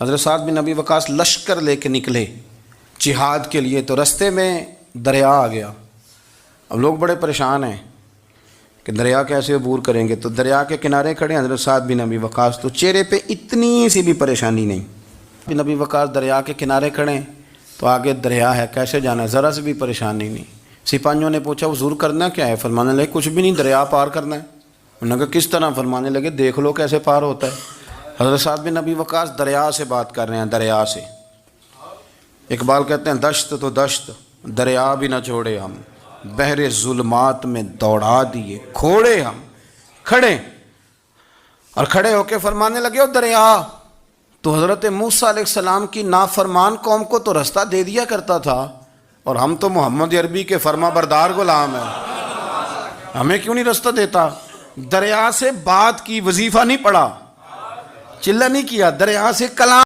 حضرت سعد بن ابی وقاص لشکر لے کے نکلے جہاد کے لیے، تو رستے میں دریا آ گیا۔ اب لوگ بڑے پریشان ہیں کہ دریا کیسے عبور کریں گے، تو دریا کے کنارے کھڑے حضرت سعد بن ابی وقاص، تو چہرے پہ اتنی سی بھی پریشانی نہیں۔ بن ابی وقاص دریا کے کنارے کھڑے ہیں، تو آگے دریا ہے، کیسے جانا ہے، ذرا سے بھی پریشانی نہیں۔ سپاہیوں نے پوچھا حضور کرنا کیا ہے؟ فرمانے لگے کچھ بھی نہیں، دریا پار کرنا ہے۔ انہوں نے کہا کس طرح؟ فرمانے لگے دیکھ لو کیسے پار ہوتا ہے۔ حضرت سعد بن ابی وقاص دریا سے بات کر رہے ہیں، دریا سے۔ اقبال کہتے ہیں دشت تو دشت دریا بھی نہ چھوڑے ہم، بحر ظلمات میں دوڑا دیے کھوڑے ہم۔ کھڑے اور کھڑے ہو کے فرمانے لگے او دریا، تو حضرت موسیٰ علیہ السلام کی نافرمان قوم کو تو رستہ دے دیا کرتا تھا، اور ہم تو محمد عربی کے فرما بردار غلام ہیں، ہمیں کیوں نہیں رستہ دیتا؟ دریا سے بات کی، وظیفہ نہیں پڑھا، چلہ نہیں کیا، دریا سے کلام